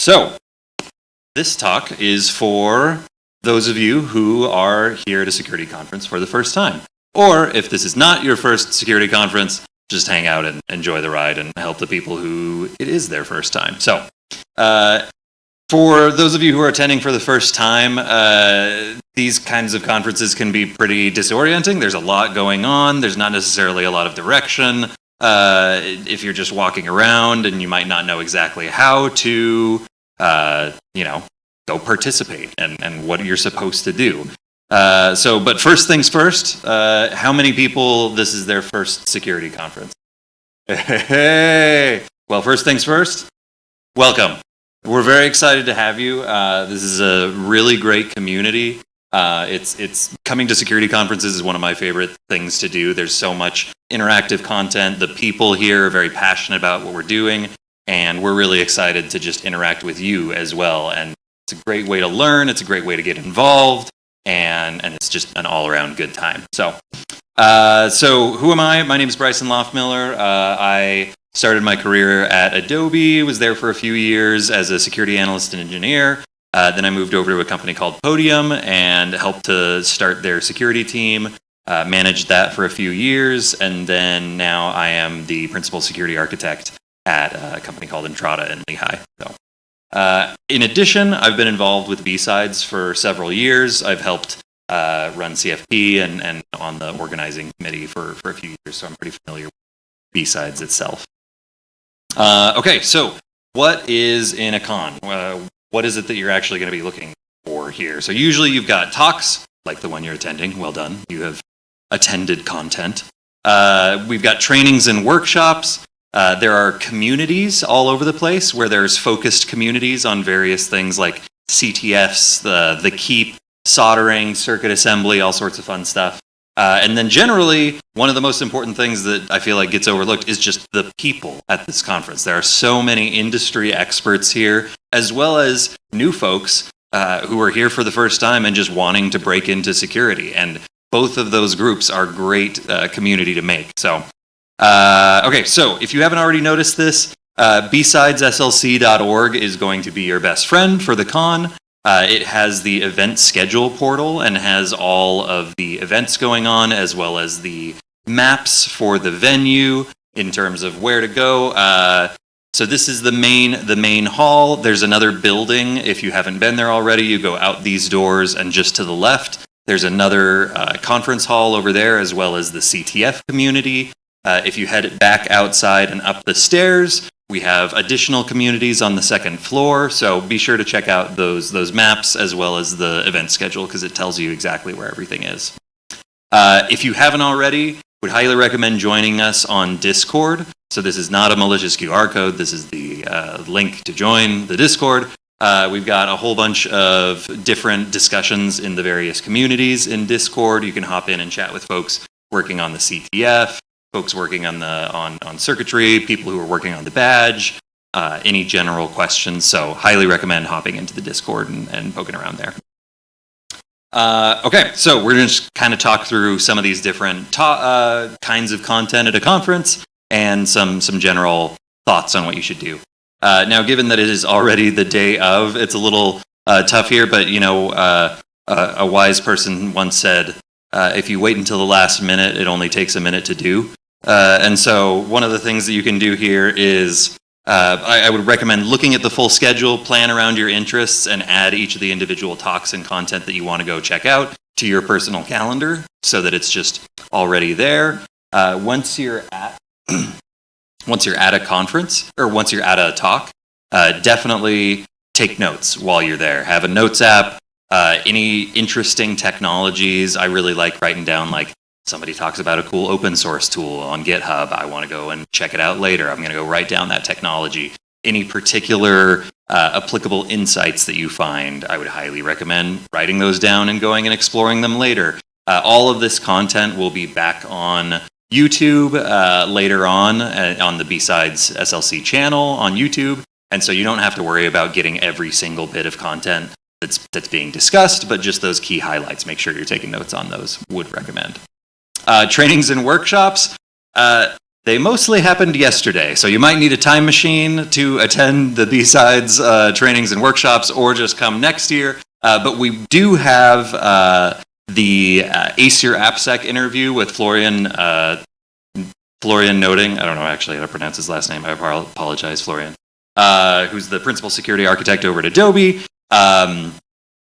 So this talk is for those of you who are here at a security conference for the first time. Or if this is not your first security conference, just hang out and enjoy the ride and help the people who it is their first time. So for those of you who are attending for the first time, these kinds of conferences can be pretty disorienting. There's a lot going on. There's not necessarily a lot of direction. If you're just walking around and you might not know exactly how to, go participate and what you're supposed to do. But first things first, how many people, this is their first security conference? Hey! Well, first things first, welcome. We're very excited to have you. This is a really great community. It's coming to security conferences is one of my favorite things to do. There's so much interactive content. The people here are very passionate about what we're doing, and we're really excited to just interact with you as well. And it's a great way to learn. It's a great way to get involved, and it's just an all-around good time. So who am I? My name is Bryson Loughmiller. I started my career at Adobe, was there for a few years as a security analyst and engineer. Then I moved over to a company called Podium and helped to start their security team, managed that for a few years, and then now I am the principal security architect at a company called Entrata in Lehigh. So, in addition, I've been involved with BSides for several years. I've helped run CFP and on the organizing committee for a few years, so I'm pretty familiar with BSides itself. Okay, so what is in a con? What is it that you're actually going to be looking for here? So usually you've got talks, like the one you're attending. Well done. You have attended content. We've got trainings and workshops. There are communities all over the place where there's focused communities on various things like CTFs, the keep, soldering, circuit assembly, all sorts of fun stuff. And then generally, one of the most important things that I feel like gets overlooked is just the people at this conference. There are so many industry experts here, as well as new folks who are here for the first time and just wanting to break into security. And both of those groups are great community to make. So, okay, so if you haven't already noticed this, BSidesSLC.org is going to be your best friend for the con. It has the event schedule portal and has all of the events going on, as well as the maps for the venue in terms of where to go. So this is the main hall. There's another building. If you haven't been there already, you go out these doors, and just to the left, there's another conference hall over there, as well as the CTF community. If you head back outside and up the stairs, we have additional communities on the second floor, so be sure to check out those maps as well as the event schedule, because it tells you exactly where everything is. If you haven't already, would highly recommend joining us on Discord. So this is not a malicious QR code. This is the link to join the Discord. We've got a whole bunch of different discussions in the various communities in Discord. You can hop in and chat with folks working on the CTF, folks working on circuitry, people who are working on the badge, any general questions. So highly recommend hopping into the Discord and poking around there. Okay, so we're going to just kind of talk through some of these different kinds of content at a conference and some general thoughts on what you should do. Now, given that it is already the day of, it's a little tough here, but a wise person once said, if you wait until the last minute, it only takes a minute to do. And so one of the things that you can do here is I would recommend looking at the full schedule, plan around your interests, and add each of the individual talks and content that you want to go check out to your personal calendar so that it's just already there. Once you're at a conference or once you're at a talk, definitely take notes while you're there. Have a notes app. Any interesting technologies, I really like writing down, like somebody talks about a cool open source tool on GitHub. I want to go and check it out later. I'm going to go write down that technology. Any particular applicable insights that you find, I would highly recommend writing those down and going and exploring them later. All of this content will be back on YouTube later on the BSidesSLC channel on YouTube. And so you don't have to worry about getting every single bit of content that's being discussed, but just those key highlights. Make sure you're taking notes on those. Would recommend. Trainings and workshops. they mostly happened yesterday. So you might need a time machine to attend the B-Sides trainings and workshops, or just come next year. But we do have the ACER AppSec interview with Florian Noting. I don't know actually how to pronounce his last name. I apologize, Florian. Who's the principal security architect over at Adobe. And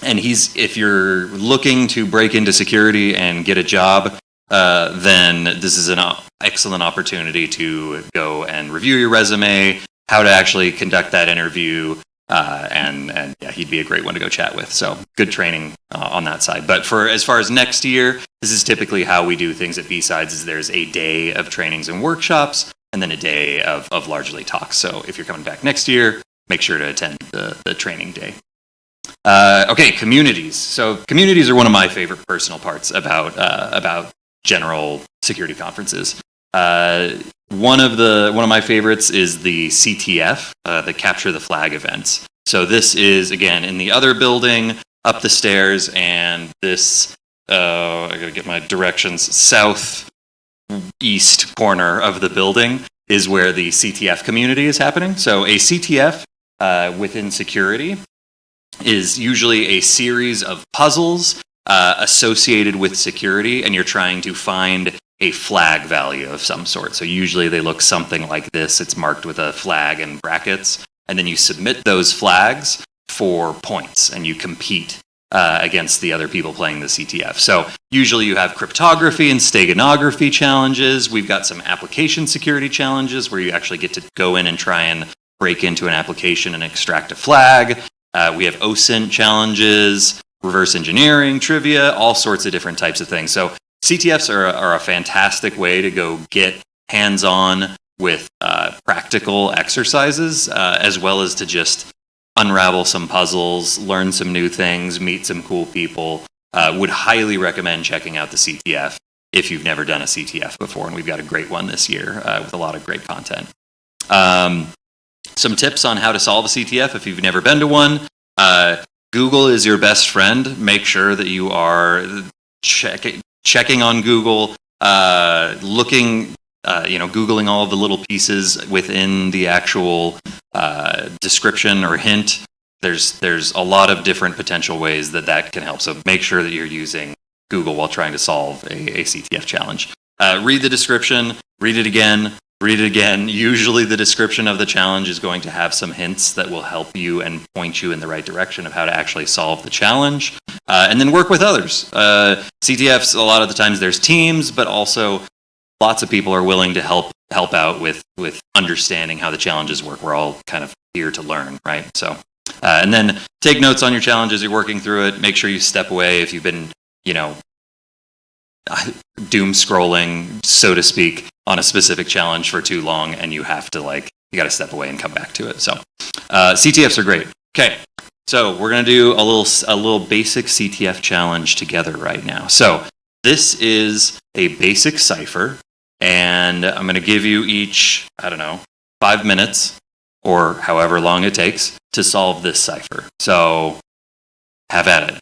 if you're looking to break into security and get a job, then this is an excellent opportunity to go and review your resume, how to actually conduct that interview, and yeah, he'd be a great one to go chat with. So good training on that side. But as far as next year, this is typically how we do things at B-Sides. Is there's a day of trainings and workshops, and then a day of largely talks. So if you're coming back next year, make sure to attend the training day. Okay, communities. So communities are one of my favorite personal parts about general security conferences. One of my favorites is the CTF, the Capture the Flag events. So this is, again, in the other building, up the stairs, and this, I gotta get my directions, southeast corner of the building is where the CTF community is happening. So a CTF within security is usually a series of puzzles associated with security, and you're trying to find a flag value of some sort. So usually they look something like this. It's marked with a flag and brackets, and then you submit those flags for points, and you compete against the other people playing the CTF. So usually you have cryptography and steganography challenges. We've got some application security challenges where you actually get to go in and try and break into an application and extract a flag. We have OSINT challenges, reverse engineering, trivia, all sorts of different types of things. So CTFs are a fantastic way to go get hands-on with practical exercises, as well as to just unravel some puzzles, learn some new things, meet some cool people. Would highly recommend checking out the CTF if you've never done a CTF before, and we've got a great one this year with a lot of great content. Some tips on how to solve a CTF if you've never been to one. Google is your best friend. Make sure that you are checking on Google, looking, Googling all of the little pieces within the actual description or hint. There's a lot of different potential ways that can help. So make sure that you're using Google while trying to solve a CTF challenge. Read the description, read it again. Usually the description of the challenge is going to have some hints that will help you and point you in the right direction of how to actually solve the challenge. And then work with others. CTFs, a lot of the times there's teams, but also lots of people are willing to help out with understanding how the challenges work. We're all kind of here to learn, right? So, and then take notes on your challenges. You're working through it. Make sure you step away if you've been, doom scrolling, so to speak, on a specific challenge for too long, and you have to you got to step away and come back to it. So CTFs are great. Okay, so we're gonna do a little basic CTF challenge together right now. So this is a basic cipher, and I'm gonna give you each, 5 minutes or however long it takes to solve this cipher. So have at it.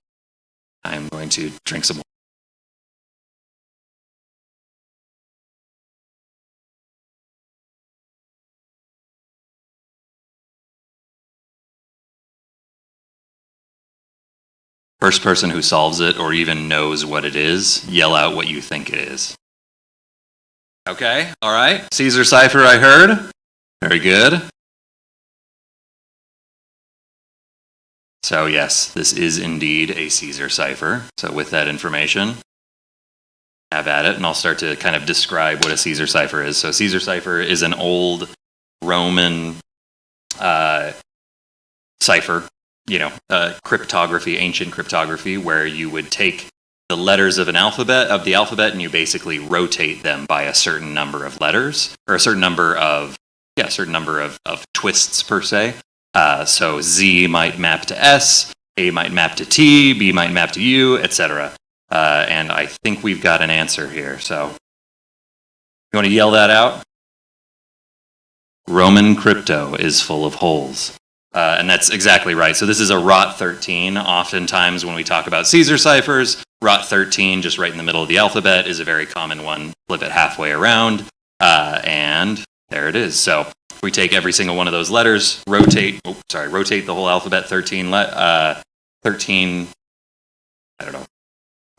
I'm going to drink some water. First person who solves it or even knows what it is, yell out what you think it is. Okay, all right. Caesar cipher, I heard. Very good. So yes, this is indeed a Caesar cipher. So with that information, have at it, and I'll start to kind of describe what a Caesar cipher is. So Caesar cipher is an old Roman cipher. Cryptography, ancient cryptography, where you would take the letters of the alphabet, and you basically rotate them by a certain number of letters, or a certain number of twists per se. So Z might map to S, A might map to T, B might map to U, etc. And I think we've got an answer here. So you want to yell that out? Roman crypto is full of holes. And that's exactly right. So this is a ROT 13. Oftentimes when we talk about Caesar ciphers, ROT 13, just right in the middle of the alphabet, is a very common one. Flip it halfway around. And there it is. So we take every single one of those letters, rotate the whole alphabet 13, I don't know,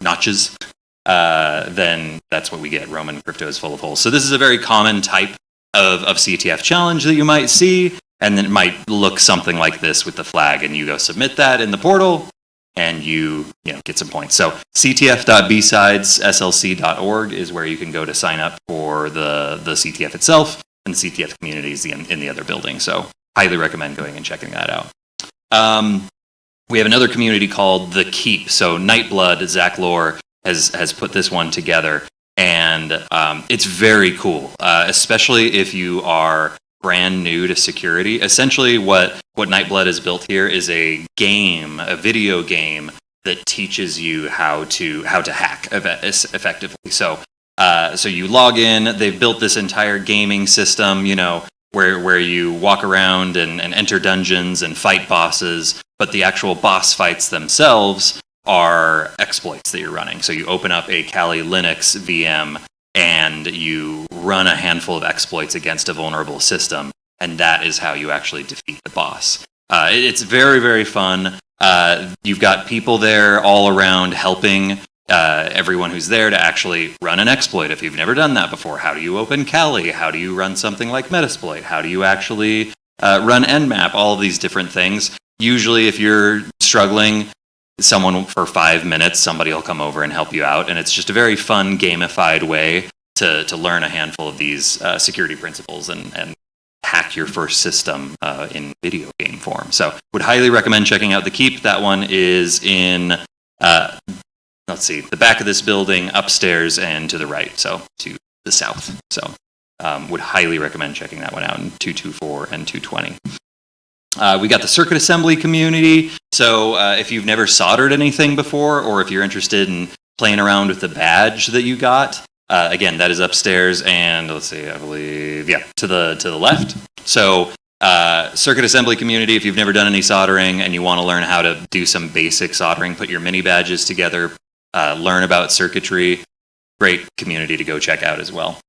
notches. Then that's what we get. Roman crypto is full of holes. So this is a very common type of CTF challenge that you might see. And then it might look something like this with the flag, and you go submit that in the portal, and you get some points. So ctf.bsidesslc.org is where you can go to sign up for the CTF itself, and the CTF community is in the other building. So highly recommend going and checking that out. We have another community called The Keep. So Nightblood, Zach Lohr, has put this one together, and it's very cool, especially if you are brand new to security. Essentially, what Nightblood has built here is a video game that teaches you how to hack effectively. So you log in. They've built this entire gaming system, where you walk around and enter dungeons and fight bosses, but the actual boss fights themselves are exploits that you're running. So you open up a Kali Linux VM and you run a handful of exploits against a vulnerable system, and that is how you actually defeat the boss. It's very, very fun. You've got people there all around helping everyone who's there to actually run an exploit. If you've never done that before, how do you open Kali? How do you run something like Metasploit? How do you actually run Nmap? All of these different things. Usually, if you're struggling, someone for 5 minutes, somebody will come over and help you out, and it's just a very fun gamified way to learn a handful of these security principles and hack your first system in video game form. So would highly recommend checking out The Keep. That one is in the back of this building, upstairs and to the right, so to the south. So would highly recommend checking that one out in 224 and 220. We got the circuit assembly community. So if you've never soldered anything before, or if you're interested in playing around with the badge that you got, again, that is upstairs and I believe, to the left. So circuit assembly community, if you've never done any soldering and you want to learn how to do some basic soldering, put your mini badges together, learn about circuitry, great community to go check out as well.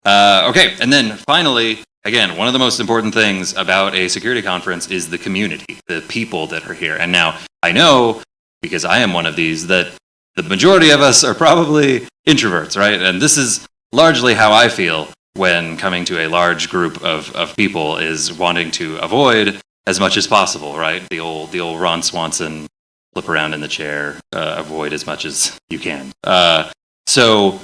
Okay, and then finally, again, one of the most important things about a security conference is the community, the people that are here. And now I know, because I am one of these, that the majority of us are probably introverts, right? And this is largely how I feel when coming to a large group of people, is wanting to avoid as much as possible, right? The old Ron Swanson, flip around in the chair, avoid as much as you can. So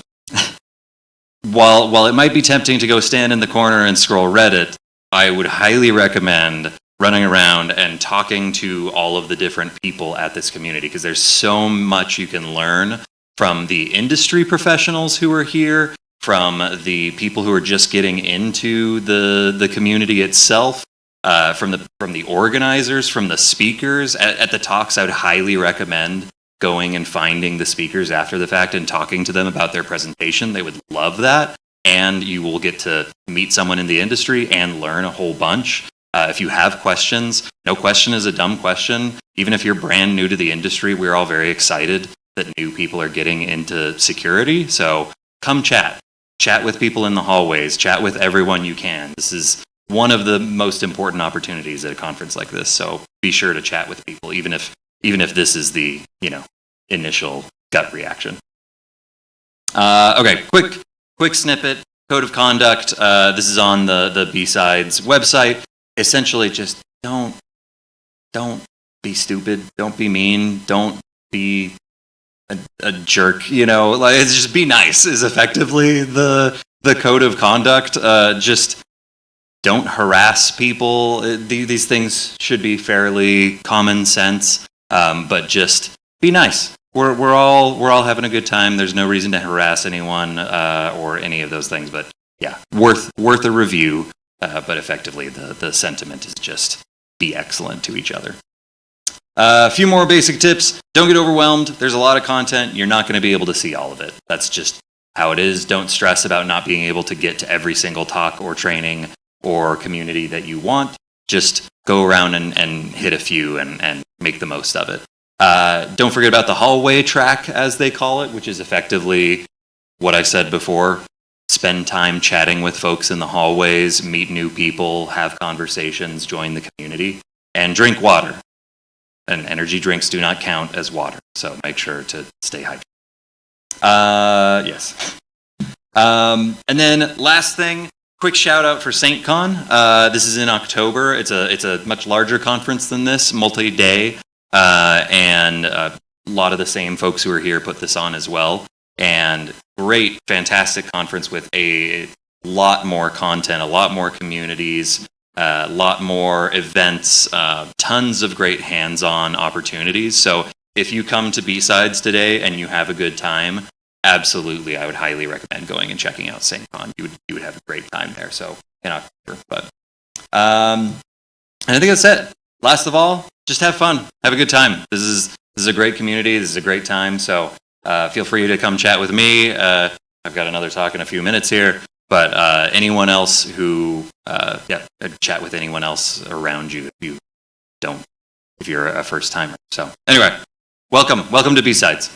while it might be tempting to go stand in the corner and scroll Reddit, I would highly recommend running around and talking to all of the different people at this community, because there's so much you can learn from the industry professionals who are here, from the people who are just getting into the community itself, from the organizers, from the speakers. At the talks, I would highly recommend going and finding the speakers after the fact and talking to them about their presentation. They would love that, and you will get to meet someone in the industry and learn a whole bunch. If you have questions, no question is a dumb question. Even if you're brand new to the industry, we're all very excited that new people are getting into security. So come chat with people in the hallways, chat with everyone you can. This is one of the most important opportunities at a conference like this. So be sure to chat with people, even if this is the initial gut reaction. Okay, quick snippet. Code of conduct. This is on the B-Sides website. Essentially, just don't be stupid. Don't be mean. Don't be a jerk. It's just be nice. Is effectively the code of conduct. Just don't harass people. These things should be fairly common sense. But just be nice. We're all having a good time. There's no reason to harass anyone or any of those things. But yeah, worth a review. But effectively, the sentiment is just be excellent to each other. A few more basic tips. Don't get overwhelmed. There's a lot of content. You're not going to be able to see all of it. That's just how it is. Don't stress about not being able to get to every single talk or training or community that you want. Just go around and hit a few and make the most of it. Don't forget about the hallway track, as they call it, which is effectively what I said before. spend time chatting with folks in the hallways, meet new people, have conversations, join the community, and drink water. And energy drinks do not count as water, so make sure to stay hydrated. Yes. And then last thing, quick shout out for SaintCon. This is in October. It's a much larger conference than this, multi-day, and a lot of the same folks who are here put this on as well. And great, fantastic conference with a lot more content, a lot more communities, a lot more events, tons of great hands-on opportunities. So if you come to B-Sides today and you have a good time, absolutely, I would highly recommend going and checking out SaintCon. You would have a great time there. So in October, but and I think that's it. Last of all, just have fun, have a good time. This is a great community. This is a great time. So feel free to come chat with me. I've got another talk in a few minutes here. But anyone else who, chat with anyone else around you if you're a first timer. So anyway, welcome to B-Sides.